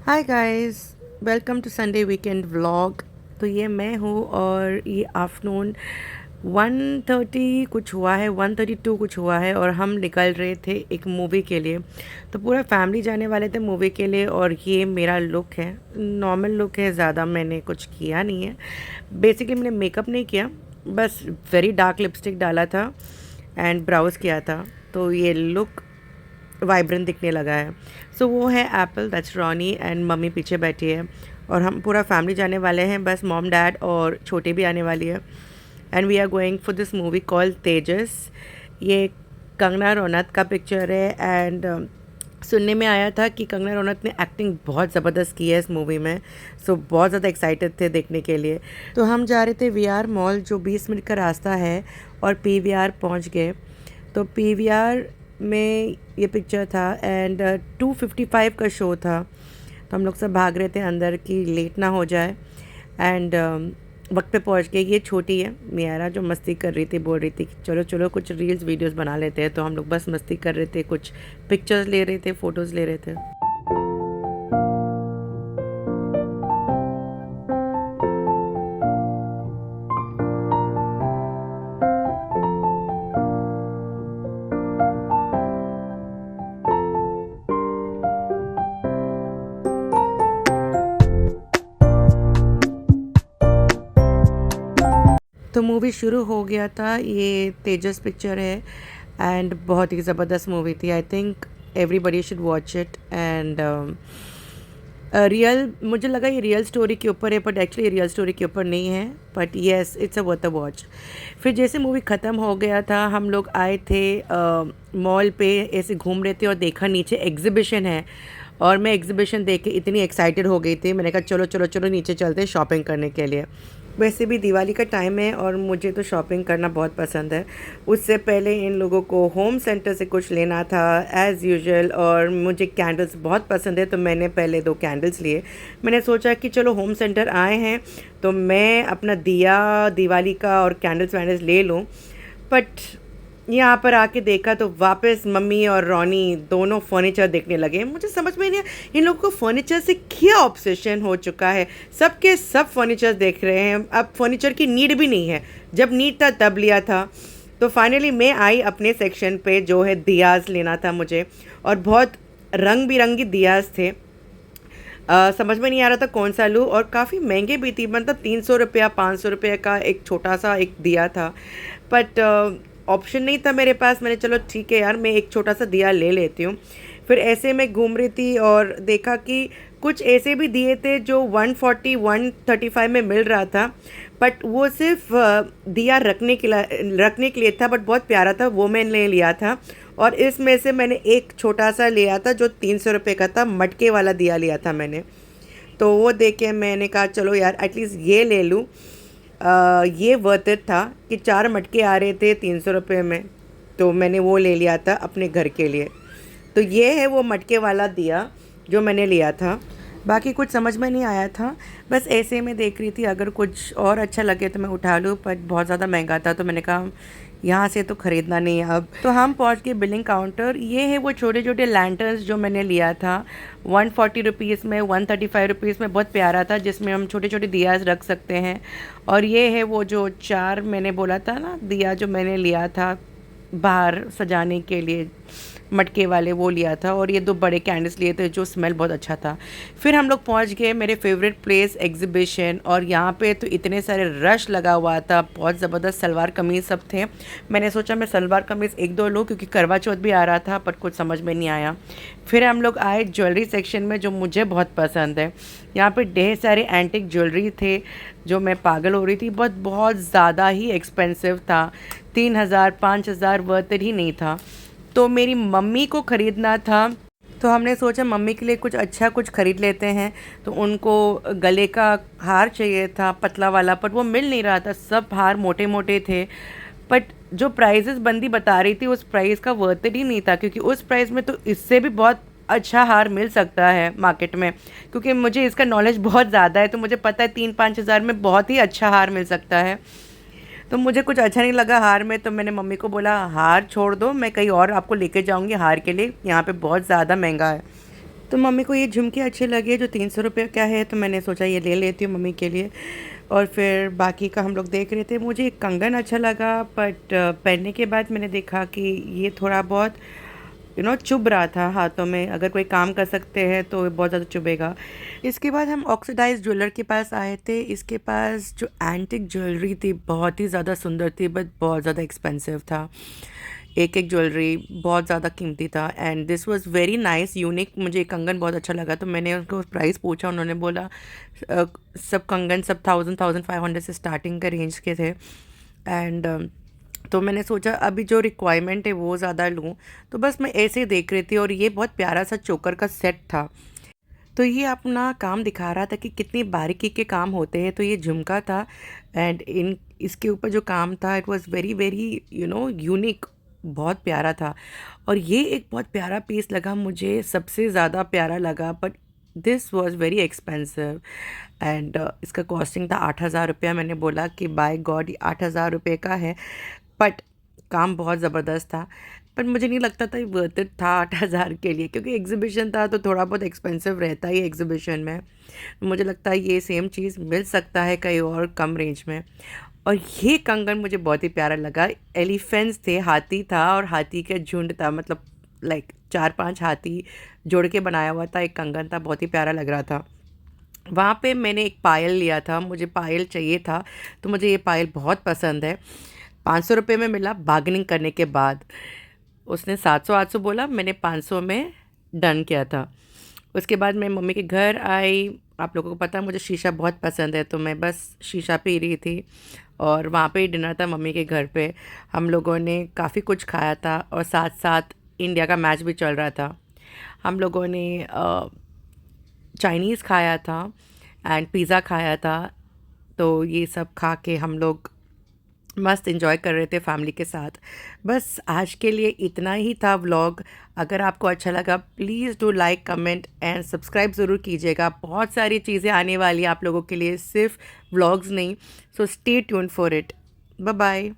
Hi guys, welcome to Sunday weekend vlog. तो ये मैं हूँ और ये आफ्टरनून 1:30 कुछ हुआ है, 1:32 कुछ हुआ है और हम निकल रहे थे एक मूवी के लिए। तो पूरा फैमिली जाने वाले थे मूवी के लिए और ये मेरा लुक है। नॉर्मल लुक है, ज़्यादा मैंने कुछ किया नहीं है। बेसिकली मैंने मेकअप नहीं किया, बस वेरी डार्क लिपस्टिक डाला था एंड ब्राउज़ किया था। तो ये लुक वाइब्रेंट दिखने लगा है। सो वो है Apple, that's Ronnie and mummy पीछे बैठी है और हम पूरा फैमिली जाने वाले हैं, बस मॉम डैड और छोटी भी आने वाली है। And we are going for this movie called Tejas. ये कंगना रनौत का पिक्चर है एंड सुनने में आया था कि कंगना रनौत ने एक्टिंग बहुत ज़बरदस्त की है इस मूवी में। सो बहुत ज़्यादा एक्साइटेड थे देखने के लिए। तो हम जा रहे थे वीआर मॉल, जो 20 मिनट का रास्ता है, और पीवीआर पहुंच गए। तो पीवीआर में ये पिक्चर था एंड 2:55 का शो था। तो हम लोग सब भाग रहे थे अंदर कि लेट ना हो जाए एंड वक्त पे पहुंच गए। ये छोटी है मियारा, जो मस्ती कर रही थी, बोल रही थी कि चलो चलो कुछ रील्स वीडियोस बना लेते हैं। तो हम लोग बस मस्ती कर रहे थे, कुछ पिक्चर्स ले रहे थे, फ़ोटोज़ ले रहे थे। तो मूवी शुरू हो गया था। ये तेजस पिक्चर है एंड बहुत ही ज़बरदस्त मूवी थी। I think everybody should watch it and real, मुझे लगा ये रियल स्टोरी के ऊपर है, बट एक्चुअली रियल स्टोरी के ऊपर नहीं है। But yes, it's a worth a watch. फिर जैसे मूवी ख़त्म हो गया था, हम लोग आए थे मॉल पे, ऐसे घूम रहे थे और देखा नीचे एग्जीबिशन है। और मैं एग्जीबिशन देख के इतनी एक्साइटेड हो गई थी, मैंने कहा चलो चलो चलो नीचे चलते शॉपिंग करने के लिए। वैसे भी दिवाली का टाइम है और मुझे तो शॉपिंग करना बहुत पसंद है। उससे पहले इन लोगों को होम सेंटर से कुछ लेना था एज़ यूजुअल, और मुझे कैंडल्स बहुत पसंद है, तो मैंने पहले 2 कैंडल्स लिए। मैंने सोचा कि चलो होम सेंटर आए हैं तो मैं अपना दिया दिवाली का और कैंडल्स वैंडल्स ले लूँ। बट यहाँ पर आके देखा तो वापस मम्मी और रॉनी दोनों फर्नीचर देखने लगे। मुझे समझ में नहीं आया इन लोगों को फर्नीचर से क्या ऑब्सेशन हो चुका है। सबके सब फर्नीचर देख रहे हैं, अब फर्नीचर की नीड भी नहीं है, जब नीड था तब लिया था। तो फाइनली मैं आई अपने सेक्शन पे, जो है दियाज लेना था मुझे, और बहुत रंग बिरंगी दियाज थे। समझ में नहीं आ रहा था कौन सा लूँ, और काफ़ी महंगे भी थी, मतलब 300 रुपया 500 रुपये का एक छोटा सा एक दिया था। बट ऑप्शन नहीं था मेरे पास। मैंने चलो ठीक है यार, मैं एक छोटा सा दिया ले लेती हूँ। फिर ऐसे मैं घूम रही थी और देखा कि कुछ ऐसे भी दिए थे जो 140 135 में मिल रहा था, बट वो सिर्फ दिया रखने के लिए था, बट बहुत प्यारा था, वो मैंने लिया था। और इसमें से मैंने एक छोटा सा लिया था जो 300 रुपये का था, मटके वाला दिया लिया था मैंने। तो वो देख के मैंने कहा चलो यार एटलीस्ट ये ले लूँ। ये वर्थ इट था कि 4 मटके आ रहे थे 300 रुपये में, तो मैंने वो ले लिया था अपने घर के लिए। तो ये है वो मटके वाला दिया जो मैंने लिया था। बाकी कुछ समझ में नहीं आया था, बस ऐसे में देख रही थी, अगर कुछ और अच्छा लगे तो मैं उठा लूँ, पर बहुत ज़्यादा महंगा था तो मैंने कहा यहाँ से तो ख़रीदना नहीं है अब। तो हम पहुँच गए बिलिंग काउंटर। ये है वो छोटे छोटे लैंटर्न्स जो मैंने लिया था 140 रुपीज़ में, 135 रुपीज़ में, बहुत प्यारा था, जिसमें हम छोटे छोटे दियाज रख सकते हैं। और ये है वो जो 4 मैंने बोला था ना दिया, जो मैंने लिया था बाहर सजाने के लिए, मटके वाले, वो लिया था। और ये 2 बड़े कैंडल्स लिए थे जो स्मेल बहुत अच्छा था। फिर हम लोग पहुंच गए मेरे फेवरेट प्लेस एग्जीबिशन, और यहाँ पे तो इतने सारे रश लगा हुआ था, बहुत ज़बरदस्त सलवार कमीज़ सब थे। मैंने सोचा मैं सलवार कमीज़ 1-2 लूँ क्योंकि करवा चौथ भी आ रहा था, बट कुछ समझ में नहीं आया। फिर हम लोग आए ज्वेलरी सेक्शन में, जो मुझे बहुत पसंद है। यहाँ पे ढेर सारे एंटिक ज्वेलरी थे जो मैं पागल हो रही थी, बहुत बहुत ज़्यादा ही एक्सपेंसिव था, 3000 5000 वर्थ ही नहीं था। तो मेरी मम्मी को ख़रीदना था, तो हमने सोचा मम्मी के लिए कुछ अच्छा कुछ ख़रीद लेते हैं। तो उनको गले का हार चाहिए था पतला वाला, पर वो मिल नहीं रहा था, सब हार मोटे मोटे थे। बट जो प्राइजेस बंदी बता रही थी उस प्राइस का वर्थ ही नहीं था, क्योंकि उस प्राइस में तो इससे भी बहुत अच्छा हार मिल सकता है मार्केट में। क्योंकि मुझे इसका नॉलेज बहुत ज़्यादा है, तो मुझे पता है 3-5 हज़ार में बहुत ही अच्छा हार मिल सकता है। तो मुझे कुछ अच्छा नहीं लगा हार में, तो मैंने मम्मी को बोला हार छोड़ दो, मैं कहीं और आपको लेके जाऊंगी हार के लिए, यहाँ पे बहुत ज़्यादा महंगा है। तो मम्मी को ये झुमके अच्छे लगे जो 300 रुपये का है, तो मैंने सोचा ये ले लेती हूँ मम्मी के लिए। और फिर बाकी का हम लोग देख रहे थे। मुझे एक कंगन अच्छा लगा, बट पहनने के बाद मैंने देखा कि ये थोड़ा बहुत चुभ रहा था हाथों में। अगर कोई काम कर सकते हैं तो ये बहुत ज़्यादा चुभेगा। इसके बाद हम ऑक्सीडाइज ज्वेलर के पास आए थे। इसके पास जो एंटिक ज्वेलरी थी बहुत ही ज़्यादा सुंदर थी, बट बहुत ज़्यादा एक्सपेंसिव था। एक एक ज्वेलरी बहुत ज़्यादा कीमती था, and this was very nice unique. मुझे एक कंगन बहुत अच्छा लगा, तो मैंने उनको प्राइस पूछा। उन्होंने बोला सब कंगन सब 1000-1500 से स्टार्टिंग के रेंज के थे। एंड तो मैंने सोचा अभी जो रिक्वायरमेंट है वो ज़्यादा लूँ, तो बस मैं ऐसे ही देख रही थी। और ये बहुत प्यारा सा चोकर का सेट था, तो ये अपना काम दिखा रहा था कि कितनी बारीकी के काम होते हैं। तो ये झुमका था, एंड इन इसके ऊपर जो काम था it was very very unique, बहुत प्यारा था। और ये एक बहुत प्यारा पीस लगा मुझे, सबसे ज़्यादा प्यारा लगा, but this was very expensive. And इसका कॉस्टिंग था 8,000 रुपया। मैंने बोला कि बाय गॉड ये 8,000 रुपये का है, बट काम बहुत ज़बरदस्त था। पर मुझे नहीं लगता था ये वर्थ इट था 8,000 के लिए, क्योंकि एग्जीबिशन था तो थोड़ा बहुत एक्सपेंसिव रहता ही एग्जीबिशन में। मुझे लगता है ये सेम चीज़ मिल सकता है कहीं और कम रेंज में। और ये कंगन मुझे बहुत ही प्यारा लगा। एलिफेंट्स थे, हाथी था और हाथी का झुंड था, मतलब लाइक 4-5 हाथी जोड़ के बनाया हुआ था एक कंगन था, बहुत ही प्यारा लग रहा था। वहाँ पे मैंने एक पायल लिया था, मुझे पायल चाहिए था, तो मुझे ये पायल बहुत पसंद है। 500 रुपये में मिला बार्गेनिंग करने के बाद। उसने 700-800 बोला, मैंने 500 में डन किया था। उसके बाद मैं मम्मी के घर आई। आप लोगों को पता है मुझे शीशा बहुत पसंद है, तो मैं बस शीशा पी रही थी। और वहाँ पे ही डिनर था मम्मी के घर पे। हम लोगों ने काफ़ी कुछ खाया था, और साथ साथ इंडिया का मैच भी चल रहा था। हम लोगों ने चाइनीज़ खाया था एंड पिज़्ज़ा खाया था। तो ये सब खा के हम लोग मस्त एंजॉय कर रहे थे फैमिली के साथ। बस आज के लिए इतना ही था व्लॉग। अगर आपको अच्छा लगा please do like, comment and subscribe ज़रूर कीजिएगा। बहुत सारी चीज़ें आने वाली हैं आप लोगों के लिए, सिर्फ व्लॉग्स नहीं। So stay tune for it. Bye bye.